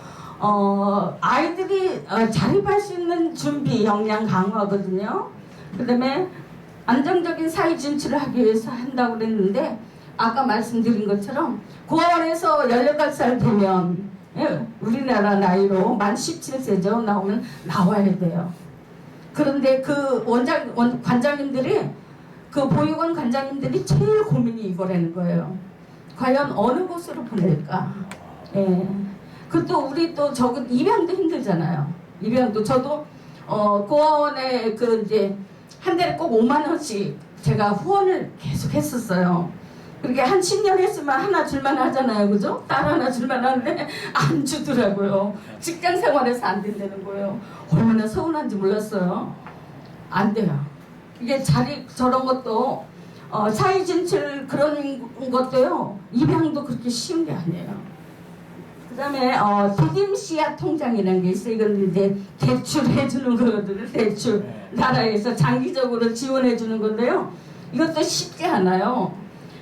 아이들이 자립할 수 있는 준비 역량 강화거든요. 그다음에 안정적인 사회 진출을 하기 위해서 한다고 그랬는데 아까 말씀드린 것처럼 고아원에서 18살 되면 우리나라 나이로 만 17세죠. 나오면 나와야 돼요. 그런데 그 관장님들이 그 보육원 관장님들이 제일 고민이 이거라는 거예요. 과연 어느 곳으로 보낼까? 예. 그또 우리 또 적은 입양도 힘들잖아요. 입양도 저도 고아원에 그 이제 한 달에 꼭 5만 원씩 제가 후원을 계속 했었어요. 그렇게 한 10년 했으면 하나 줄만 하잖아요. 그죠? 딸 하나 줄만 하는데 안 주더라고요. 직장 생활에서 안 된다는 거예요. 얼마나 서운한지 몰랐어요. 안 돼요. 이게 자리 저런 것도 사회 진출 그런 것도요. 입양도 그렇게 쉬운 게 아니에요. 그다음에 디딤 씨앗 통장이라는 게 있어요. 이건 이제 대출해 주는 거거든요. 대출 나라에서 장기적으로 지원해 주는 건데요. 이것도 쉽지 않아요.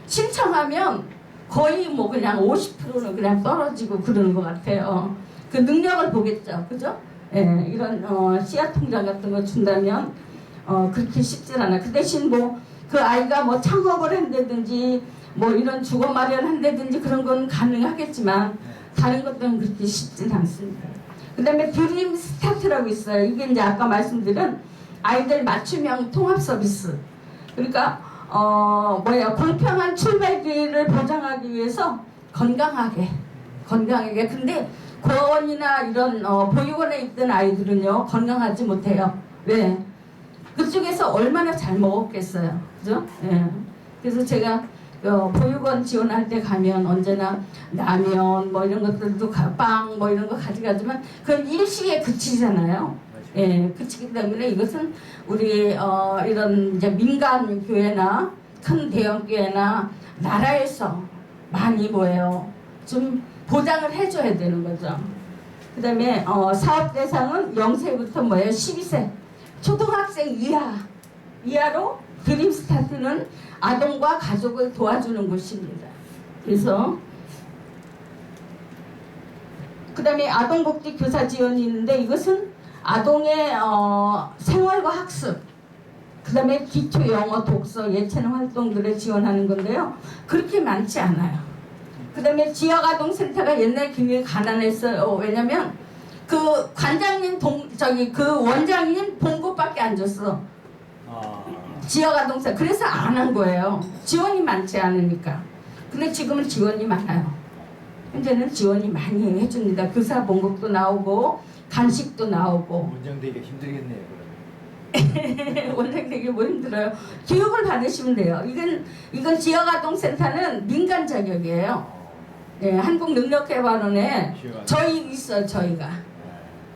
신청하면 거의 뭐 그냥 50%는 그냥 떨어지고 그러는 것 같아요. 그 능력을 보겠죠, 그죠? 예, 이런 씨앗 통장 같은 거 준다면 그렇게 쉽지 않아요. 그 대신 뭐 그 아이가 뭐 창업을 한다든지 뭐 이런 주거 마련한다든지 그런 건 가능하겠지만 다른 것들은 그렇게 쉽진 않습니다. 그 다음에 드림 스타트라고 있어요. 이게 이제 아까 말씀드린 아이들 맞춤형 통합 서비스. 그러니까 공평한 출발기를 보장하기 위해서 건강하게 근데 고아원이나 이런 보육원에 있던 아이들은요 건강하지 못해요. 왜? 그쪽에서 얼마나 잘 먹었겠어요. 그죠? 예. 그래서 제가 보육원 지원할 때 가면 언제나 라면 뭐 이런 것들도 빵 뭐 이런 거 가져가지만 그건 일시에 그치잖아요. 예, 그치기 때문에 이것은 우리 이런 이제 민간 교회나 큰 대형 교회나 나라에서 많이 뭐예요 좀 보장을 해줘야 되는 거죠. 그다음에 사업 대상은 0세부터 뭐예요 12세 초등학생 이하로 드림 스타트는 아동과 가족을 도와주는 곳입니다. 그래서 그다음에 아동복지 교사 지원이 있는데 이것은 아동의 생활과 학습, 그 다음에 기초 영어, 독서, 예체능 활동들을 지원하는 건데요. 그렇게 많지 않아요. 그 다음에 지역아동센터가 옛날 굉장히 가난했어요. 왜냐면 그 관장님 그 원장님 봉급밖에 안 줬어. 지역아동센터. 그래서 안 한 거예요. 지원이 많지 않으니까. 근데 지금은 지원이 많아요. 현재는 지원이 많이 해줍니다. 교사 봉급도 나오고 간식도 나오고.
원장 되기가 힘들겠네요. 그러면.
원장 되기 뭐 힘들어요. 교육을 받으시면 돼요. 이건 지역아동센터는 민간 자격이에요. 네, 한국능력개발원에 저희 있어요. 저희가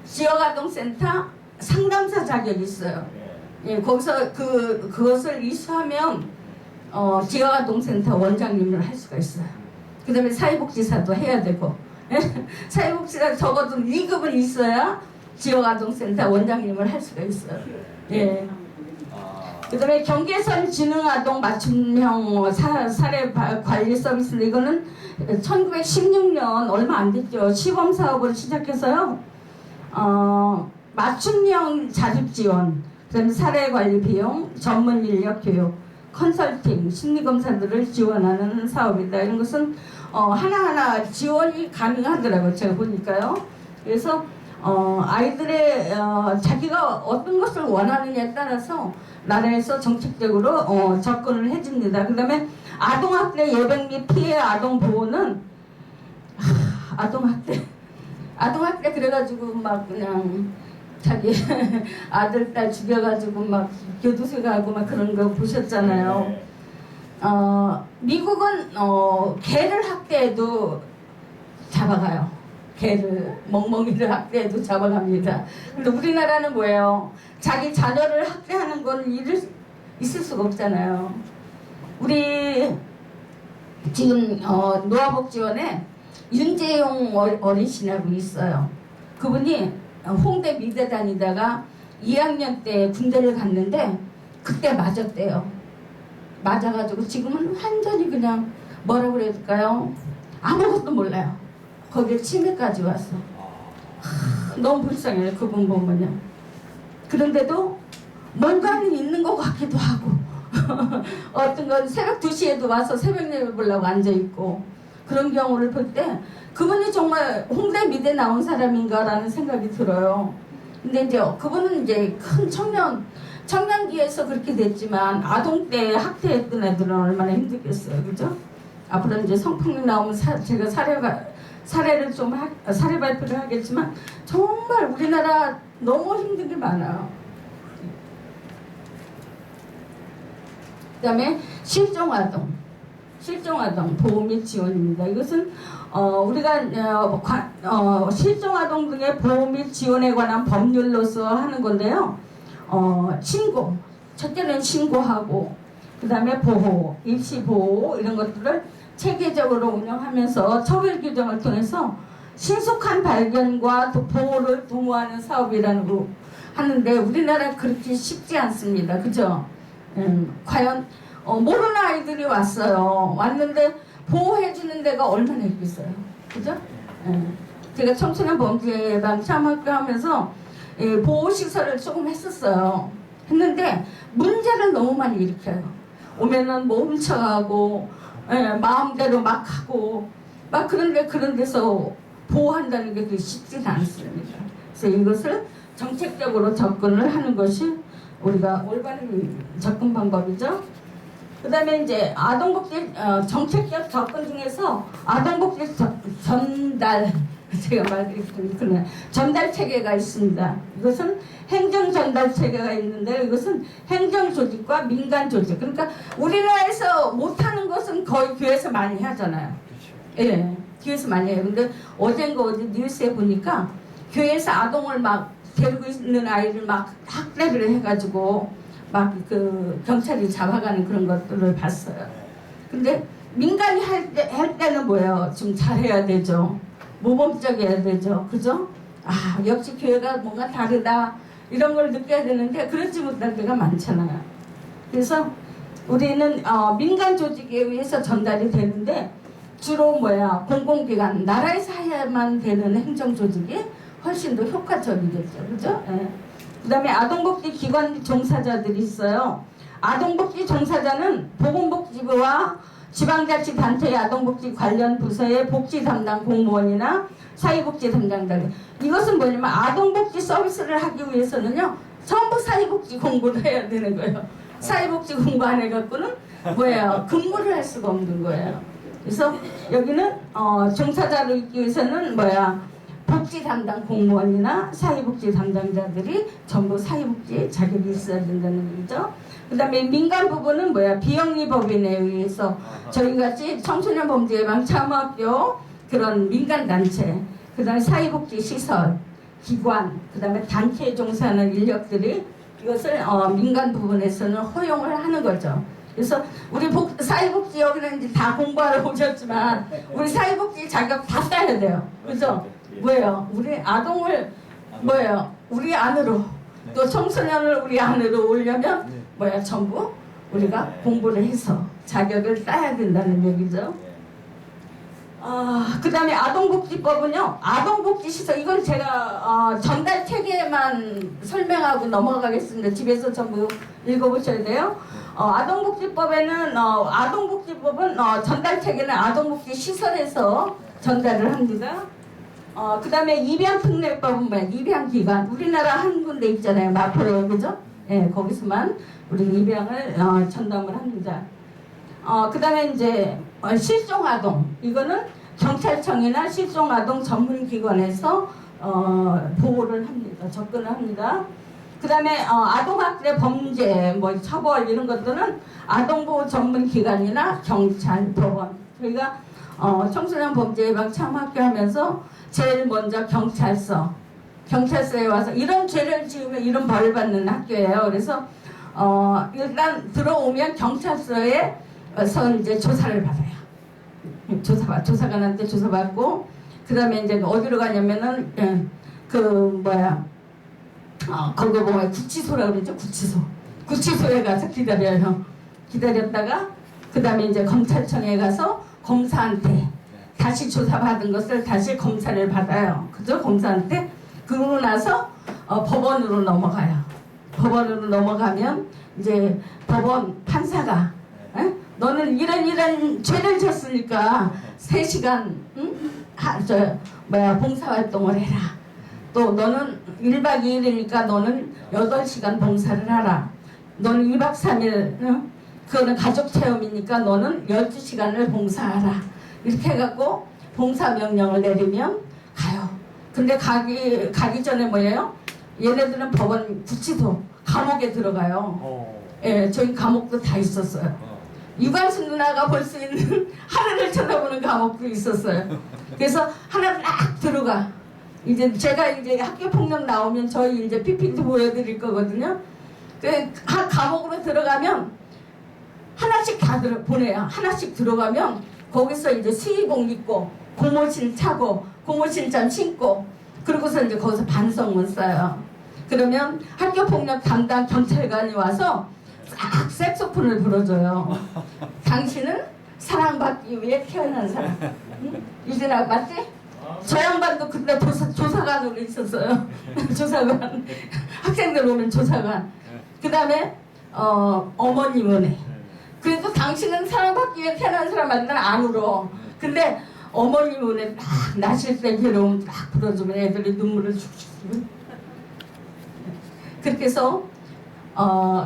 지역아동센터 상담사 자격이 있어요. 예, 거기서 그것을 이수하면 지역아동센터 원장님을 할 수가 있어요. 그 다음에 사회복지사도 해야 되고 사회복지사 적어도 2급은 있어야 지역아동센터 원장님을 할 수가 있어요. 예. 그 다음에 경계선 지능아동 맞춤형 사례 관리 서비스인데 이거는 1916년 얼마 안 됐죠. 시범사업을 시작해서요. 맞춤형 자립지원, 그 다음에 사례관리 비용, 전문 인력 교육, 컨설팅, 심리검사들을 지원하는 사업이다. 이런 것은 하나하나 지원이 가능하더라고요. 제가 보니까요. 그래서 아이들의 자기가 어떤 것을 원하느냐에 따라서 나라에서 정책적으로 접근을 해줍니다. 그 다음에 아동학대 예방 및 피해 아동 보호는 아동학대 그래가지고 막 그냥 자기 아들 딸 죽여가지고 막 교도소 가고 막 그런 거 보셨잖아요. 미국은 개를 학대해도 잡아가요. 개를 멍멍이를 학대해도 잡아갑니다. 근데 우리나라는 뭐예요? 자기 자녀를 학대하는 건 있을 수가 없잖아요. 우리 지금 노아복지원에 윤재용 어르신이라고 있어요. 그분이 홍대 미대 다니다가 2학년 때 군대를 갔는데 그때 맞았대요. 맞아가지고 지금은 완전히 그냥 뭐라고 그래야 될까요? 아무것도 몰라요. 거기에 치매까지 왔어. 너무 불쌍해요. 그분 보면요. 그런데도 뭔가는 있는 것 같기도 하고 어떤 건 새벽 2시에도 와서 새벽 예배 보려고 앉아있고 그런 경우를 볼 때 그분이 정말 홍대 미대 나온 사람인가라는 생각이 들어요. 근데 이제 그분은 이제 큰 청년기에서 그렇게 됐지만 아동 때 학대했던 애들은 얼마나 힘들겠어요, 그죠? 앞으로 이제 성폭력 나오면 제가 사례를 좀 사례 발표를 하겠지만 정말 우리나라 너무 힘든 게 많아요. 그다음에 실종아동 보호 및 지원입니다. 이것은 우리가 실종아동 등의 보호 및 지원에 관한 법률로서 하는 건데요. 신고, 첫째는 신고하고 그 다음에 보호, 일시 보호 이런 것들을 체계적으로 운영하면서 처벌 규정을 통해서 신속한 발견과 보호를 도모하는 사업이라는 거 하는데 우리나라 그렇게 쉽지 않습니다. 그죠? 과연 모르는 아이들이 왔는데 보호해주는 데가 얼마나 있겠어요. 그죠? 제가 청소년 범죄 예방 참학교 하면서 보호시설을 조금 했었어요. 했는데 문제를 너무 많이 일으켜요. 오면은 뭐 훔쳐가고 마음대로 막 하고 막 그런 데서 보호한다는 게 쉽지는 않습니다. 그래서 이것을 정책적으로 접근을 하는 것이 우리가 올바른 접근 방법이죠. 그 다음에 이제 아동복지 정책적 접근 중에서 아동복지 전달 제가 말드리겠습니다. 전달 체계가 있습니다. 이것은 행정 전달 체계가 있는데 이것은 행정 조직과 민간 조직. 그러니까 우리나라에서 못하는 것은 거의 교회에서 많이 하잖아요. 예, 교회에서 많이 해요. 근데 어젠가 어디 뉴스에 보니까 교회에서 아동을 막 데리고 있는 아이를 막 학대를 해가지고 막 그 경찰이 잡아가는 그런 것들을 봤어요. 근데 민간이 할 때는 뭐예요? 좀 잘해야 되죠. 모범적이어야 되죠. 그죠? 아, 역시 교회가 뭔가 다르다. 이런 걸 느껴야 되는데 그렇지 못할 때가 많잖아요. 그래서 우리는 민간 조직에 의해서 전달이 되는데 주로 공공기관, 나라에서 해야만 되는 행정조직이 훨씬 더 효과적이겠죠. 그죠? 예. 그 다음에 아동복지 기관 종사자들이 있어요. 아동복지 종사자는 보건복지부와 지방자치단체의 아동복지 관련 부서의 복지 담당 공무원이나 사회복지 담당자들. 이것은 뭐냐면 아동복지 서비스를 하기 위해서는요. 전부 사회복지 공부를 해야 되는 거예요. 사회복지 공부 안 해갖고는 근무를 할 수가 없는 거예요. 그래서 여기는 종사자를 있기 위해서는 복지 담당 공무원이나 사회복지 담당자들이 전부 사회복지 자격이 있어야 된다는 얘기죠. 그 다음에 민간 부분은 비영리법인에 의해서 저희같이 청소년 범죄 예방 참호학교 그런 민간단체, 그 다음에 사회복지 시설, 기관, 그 다음에 단체에 종사하는 인력들이 이것을 민간 부분에서는 허용을 하는 거죠. 그래서 우리 사회복지 여기는 이제 다 공부하러 오셨지만 우리 사회복지 자격 다 따야 돼요. 그죠? 우리 아동을 우리 안으로 또 청소년을 우리 안으로 오려면 전부 우리가 공부를 해서 자격을 따야 된다는 얘기죠. 그 다음에 아동복지법은요. 아동복지시설 이건 제가 전달 체계만 설명하고 넘어가겠습니다. 집에서 전부 읽어보셔야 돼요. 아동복지법은 전달 체계는 아동복지시설에서 전달을 합니다. 그 다음에 입양특례법은 입양기관 우리나라 한 군데 있잖아요. 마포로 그죠? 예, 거기서만 우리 입양을 전담을 합니다. 그 다음에 이제 실종아동 이거는 경찰청이나 실종아동 전문기관에서 보호를 합니다. 접근을 합니다. 그 다음에 아동학대 범죄 처벌 이런 것들은 아동보호 전문기관이나 경찰, 법원 저희가 청소년 범죄 예방 참학교 하면서 제일 먼저 경찰서에 와서 이런 죄를 지으면 이런 벌을 받는 학교예요. 그래서 일단 들어오면 경찰서에서 이제 조사를 받아요. 조사관한테 조사받고 그 다음에 이제 어디로 가냐면은 거기 보면 구치소라 그러죠. 구치소에 가서 기다렸다가 그 다음에 이제 검찰청에 가서 검사한테 다시 조사받은 것을 다시 검사를 받아요. 그죠? 검사한테 그러고 나서 법원으로 넘어가요. 법원으로 넘어가면 이제 법원 판사가 에? 너는 이런 죄를 졌으니까 3시간 봉사활동을 해라. 또 너는 1박 2일이니까 너는 8시간 봉사를 하라. 너는 2박 3일 그거는 가족 체험이니까 너는 12시간을 봉사하라. 이렇게 해갖고 봉사 명령을 내리면 가요. 근데 가기 전에 뭐예요? 얘네들은 법원 구치소 감옥에 들어가요. 예, 저희 감옥도 다 있었어요. 유관순 누나가 볼 수 있는 하늘을 쳐다보는 감옥도 있었어요. 그래서 하나 딱 들어가. 이제 제가 이제 학교 폭력 나오면 저희 이제 PPT 보여드릴 거거든요. 그 감옥으로 들어가면 하나씩 다 보내요. 하나씩 들어가면 거기서 이제 수의복 입고 고무신 차고 고무신장 신고 그러고서 이제 거기서 반성문 써요. 그러면 학교폭력 담당 경찰관이 와서 싹 색소폰을 불어줘요. 당신은 사랑받기 위해 태어난 사람. 응? 유진아 맞지? 저 양반도 그때 조사관으로 있었어요. 조사관. 학생들 오면 조사관. 그 다음에 어머님은 해. 그래도 당신은 사랑받기 위해 태어난 사람 만나면 안 울어. 근데 어머님은 딱 나실 때 괴로움 딱 불어주면 애들이 눈물을 죽죽. 그렇게 해서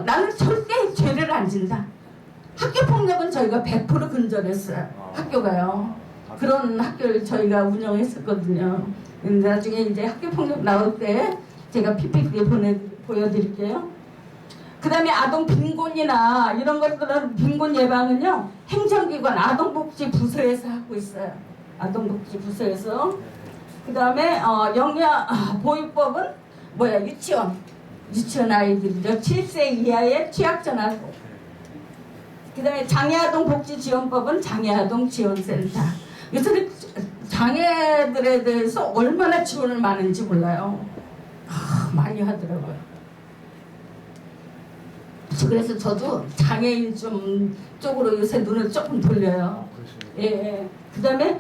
나는 절대 죄를 안 진다. 학교폭력은 저희가 100% 근절했어요. 학교가요. 그런 학교를 저희가 운영했었거든요. 나중에 이제 학교폭력 나올 때 제가 PPT 보여드릴게요. 그 다음에 아동 빈곤이나 이런 것들은 빈곤 예방은요 행정기관 아동복지부서에서 하고 있어요. 아동복지부서에서. 그 다음에 영유아보육법은 뭐야 유치원 아이들이죠. 7세 이하의 취약전환. 그 다음에 장애아동복지지원법은 장애아동지원센터. 요새 장애들에 대해서 얼마나 지원을 많은지 몰라요. 많이 하더라고요. 그래서 저도 장애인 쪽으로 요새 눈을 조금 돌려요. 예. 그 다음에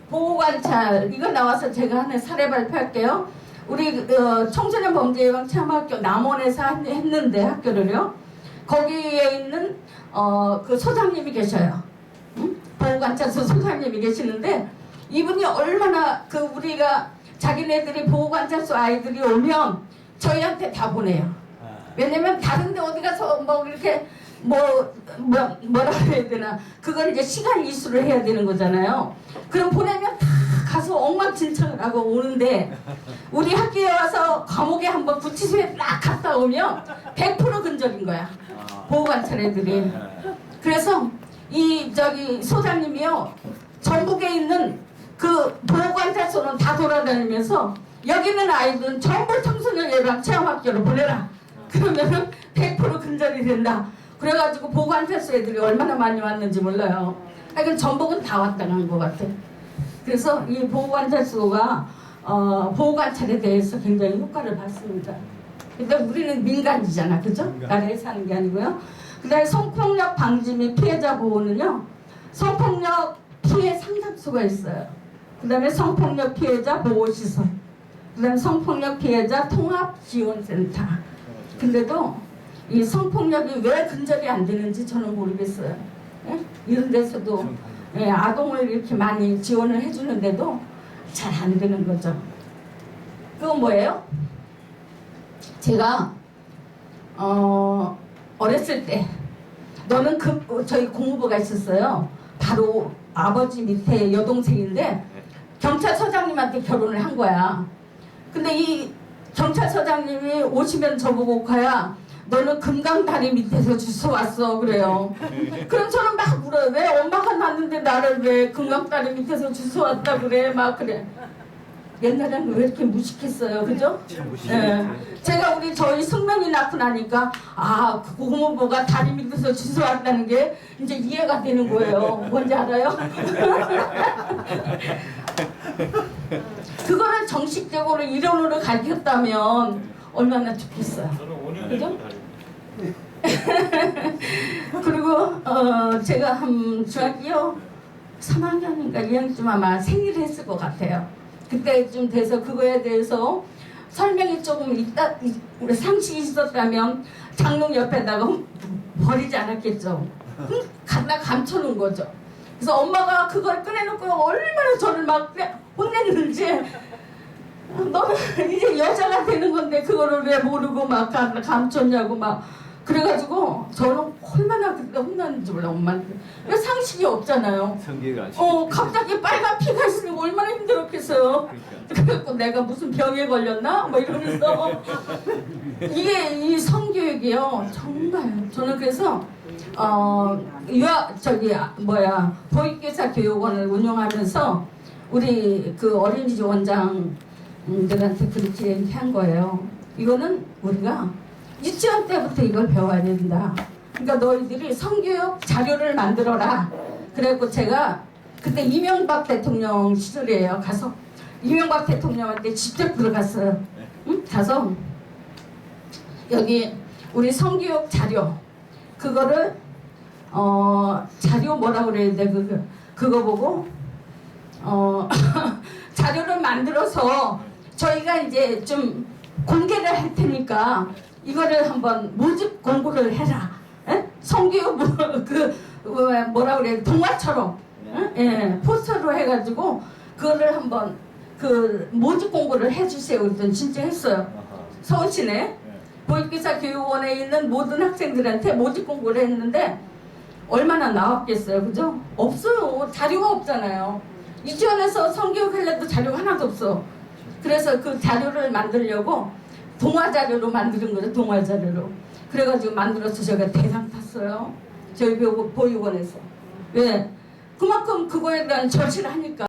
보호관찰 이거 나와서 제가 하나 사례 발표할게요. 우리 청소년 범죄 예방 체험학교 남원에서 했는데 학교를요. 거기에 있는 그 소장님이 계셔요. 응? 보호관찰소 소장님이 계시는데 이분이 얼마나 우리가 자기네들이 보호관찰소 아이들이 오면 저희한테 다 보내요. 왜냐면 다른데 어디 가서 뭐 이렇게 뭐라 해야 되나 그건 이제 시간 이수를 해야 되는 거잖아요. 그럼 보내면 다 가서 엉망진창을 하고 오는데 우리 학교에 와서 감옥에 한번 구치소에 딱 갔다 오면 100% 근절인 거야. 보호관찰 애들이. 그래서 이 소장님이요 전국에 있는 그 보호관찰소는 다 돌아다니면서 여기 있는 아이들은 전부 청소년 예방 체험학교로 보내라. 그러면은 100% 근절이 된다. 그래가지고 보호관찰소 애들이 얼마나 많이 왔는지 몰라요. 하여간 전북은 다 왔다 간 것 같아. 그래서 이 보호관찰소가 보호관찰에 대해서 굉장히 효과를 받습니다. 근데 우리는 민간이잖아, 그죠? 나라에 사는 게 아니고요. 그 다음에 성폭력 방지 및 피해자 보호는요. 성폭력 피해 상담소가 있어요. 그 다음에 성폭력 피해자 보호시설. 그 다음에 성폭력 피해자 통합지원센터. 근데도 이 성폭력이 왜 근절이 안 되는지 저는 모르겠어요. 예? 이런 데서도 예, 아동을 이렇게 많이 지원을 해주는데도 잘 안 되는 거죠. 그건 뭐예요? 제가 어렸을 때 너는 저희 공무부가 있었어요. 바로 아버지 밑에 여동생인데 경찰서장님한테 결혼을 한 거야. 근데 이 경찰서장님이 오시면 저보고 가야 너는 금강다리 밑에서 주워 왔어 그래요. 그럼 저는 막 울어요. 왜 엄마가 낳는데 나를 왜 금강다리 밑에서 주워 왔다 그래 막 그래. 옛날에는 왜 이렇게 무식했어요, 그죠? 예. 제가 저희 승men이 낳고 나니까 그 고모부가 다리 밑에서 주워 왔다는 게 이제 이해가 되는 거예요. 뭔지 알아요? 그거를 정식적으로 이론으로 가르쳤다면 얼마나 좋겠어요. 그죠? 그리고 제가 한 중학교 3학년인가 2학년쯤 아마 생일을 했을 것 같아요. 그때쯤 돼서 그거에 대해서 설명이 조금 우리 상식이 있었다면 장롱 옆에다가 버리지 않았겠죠. 갖다 감춰놓은 거죠. 그래서 엄마가 그걸 꺼내놓고 얼마나 저를 막 혼냈는지, 너는 이제 여자가 되는 건데 그거를 왜 모르고 막 감췄냐고 막 그래가지고 저는 얼마나 그때 혼났는지 몰라. 엄마한테. 왜 상식이 없잖아요.
성격을 아시죠?
갑자기 빨간 피가 있으니까 얼마나 힘들었겠어요. 그래갖고 내가 무슨 병에 걸렸나? 뭐 이러면서 이게 이 성교육이요 정말 저는 그래서 보육교사 교육원을 운영하면서 우리 그 어린이집 원장들한테 그렇게 한 거예요. 이거는 우리가 유치원 때부터 이걸 배워야 된다. 그러니까 너희들이 성교육 자료를 만들어라. 그래갖고 제가 그때 이명박 대통령 시절이에요. 가서 이명박 대통령한테 직접 들어갔어요. 응? 가서 여기 우리 성교육 자료 그거를 자료 뭐라 그래야 돼 그거 보고 자료를 만들어서 저희가 이제 좀 공개를 할 테니까 이거를 한번 모집 공고를 해라. 에? 성교육 뭐라 그래 동화처럼 예, 포스터로 해가지고 그거를 한번 그 모집 공고를 해주세요. 그랬더니 진짜 했어요. 서울시내 보육교사 교육원에 있는 모든 학생들한테 모집 공고를 했는데 얼마나 나왔겠어요, 그죠? 없어요. 자료가 없잖아요. 유치원에서 성교육 하려도 자료가 하나도 없어. 그래서 그 자료를 만들려고 동화 자료로 만드는 거죠. 동화 자료로. 그래가지고 만들어서 제가 대상 탔어요. 저희 보육원에서. 왜? 그만큼 그거에 대한 절실하니까.